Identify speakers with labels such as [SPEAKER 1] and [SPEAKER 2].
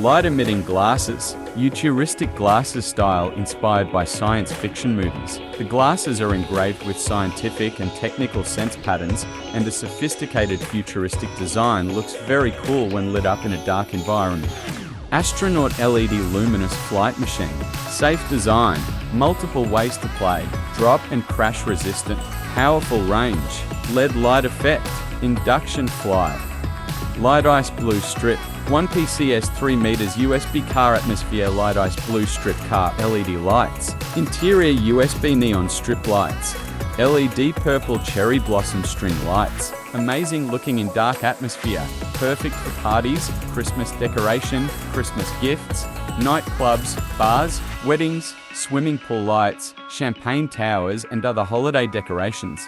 [SPEAKER 1] Light-emitting glasses. Futuristic glasses style inspired by science fiction movies. The glasses are engraved with scientific and technical sense patterns, and the sophisticated futuristic design looks very cool when lit up in a dark environment. Astronaut LED luminous flight machine. Safe design, multiple ways to play, drop and crash resistant, powerful range, LED light effect, induction fly. Light ice blue strip. 1PCS 3 meters USB car atmosphere light ice blue strip car LED lights. Interior USB neon strip lights. LED purple cherry blossom string lights. Amazing looking in dark atmosphere. Perfect for parties, Christmas decoration, Christmas gifts, nightclubs, bars, weddings, swimming pool lights, champagne towers and other holiday decorations.